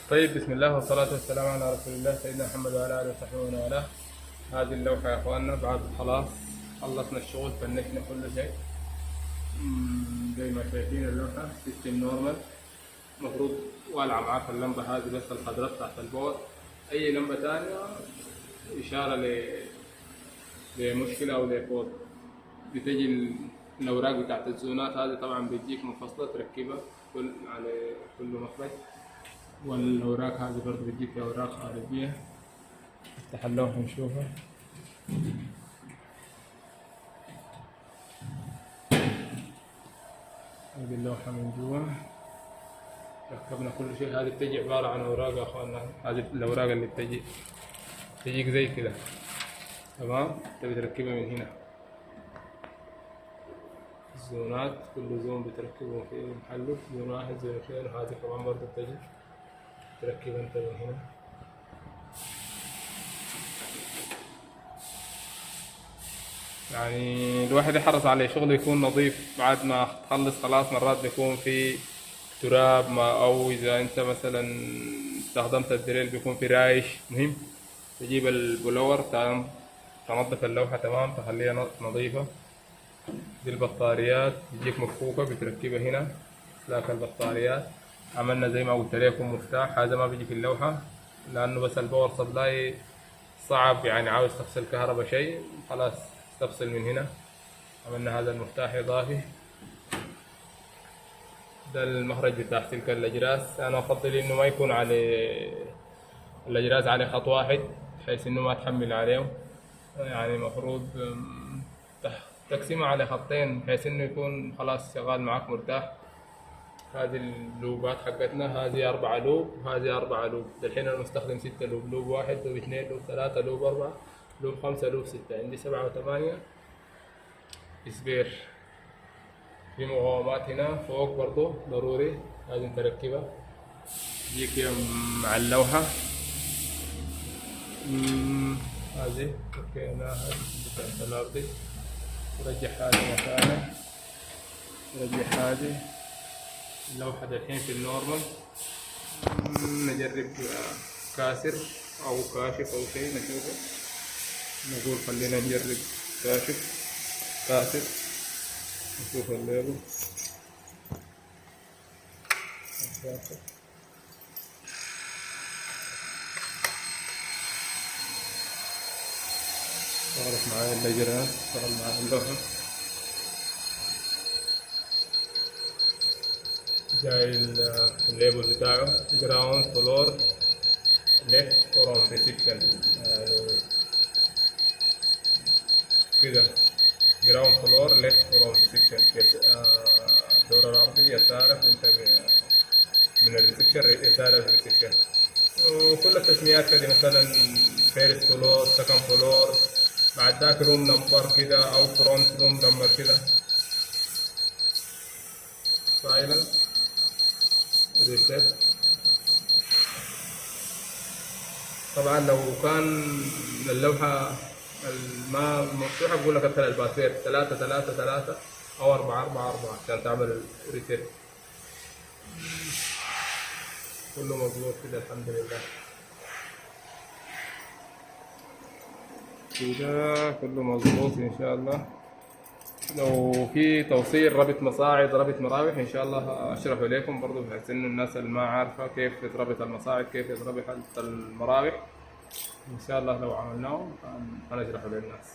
طيب، بسم الله والصلاة والسلام على رسول الله سيدنا محمد وعلى آله وصحبه ومن والاه. هذه اللوحة يا إخواننا بعد خلاص خلصنا الشغل، فنشنا كل شيء. زي ما شايفين اللوحة سيستم نورمال. المفروض والعة معاك اللمبة هذه بس الخضراء تحت البور. أي لمبة تانية إشارة لمشكلة أو لفوت. بتجي الأوراق بتاعت الزونات هذه طبعا بتجيك منفصلة تركبها على كل مخرج. والأوراق هذه برضه بتجيك أوراق خارجية. نفتح اللوحة نشوفها. هذه اللوحة من جوا ركبنا كل شيء. هذه بتجي عبارة عن أوراق يا أخوانا. هذه الأوراق اللي بتجيك زي كده، تمام. أنت بتركبها من هنا. الزونات كل زون بتركبه في محله، زون واحد زون اثنين، وهذه كمان برضه بتجي تركبها أنت من هنا. يعني الواحد يحرص على شغله يكون نظيف. بعد ما تخلص خلاص مرات بيكون في تراب، ما أو إذا أنت مثلا استخدمت الدريل بيكون في رايش. مهم تجيب البلور تنظف اللوحة تمام، تخليها نظيفة. دي البطاريات بتجيك مفكوكة بتركبها هنا. لكن البطاريات عملنا زي ما قلت لكم مفتاح، هذا ما بيجي في اللوحة لأنه بس الباور سبلاي صعب، يعني عاوز تفصل كهرباء شيء خلاص تفصل من هنا. عملنا هذا المفتاح إضافي. ده المخرج بتاع سلك الأجراس. أنا أفضل إنه ما يكون على الأجراس على خط واحد بحيث إنه ما تحمل عليه. يعني المفروض تقسيمه على خطين بحيث إنه يكون خلاص شغال معاك مرتاح. هذه اللوبات حقتنا، هذه 4 لوب وهذه 4 لوب. الحين أنا مستخدم 6 لوب، لوب 1 لوب 2 لوب 3 لوب 4 لوب 5 لوب 6. عندي 7 و8 سبير. في مقاومات هنا فوق برضو ضروري لازم تركبها، تجيك مع اللوحة. هذه ركبناها بتاعت الأرضي. نرجع هذه مكانها، نرجع هذه. اللوحة الحين في النورمال. نجرب كاسر أو كاشف أو شيء نشوفه. نقول خلينا نجرب كاسر نشوف الليبل. اشتغلت معايا اللجرات، اشتغل معايا اللوحة. جاي الليبل بتاعه جراوند فلور ليفت فروم ريسبشن، يعني كده جراوند فلور ليفت فروم ريسبشن. الدور الأرضي يسارك انت من الريسبشن، يسار الريسبشن. وكل التسميات كده مثلا فيرست فلور، سكند فلور، بعد ذاك روم نمبر كده او فرونت روم نمبر كده. سايلنت ريسيت. طبعا لو كان اللوحة ما مفتوحة بقول لك ادخل الباسير 3 3 3 او 4 4 4 عشان تعمل الريسيت. كله مظبوط كده الحمد لله. كده كله مظبوط ان شاء الله. لو في توصيل ربط مصاعد ربط مراوح ان شاء الله اشرح عليكم برضو، بحيث انه الناس اللي ما عارفه كيف تربط المصاعد كيف تربط المراوح ان شاء الله لو عملناه هنشرحه للناس.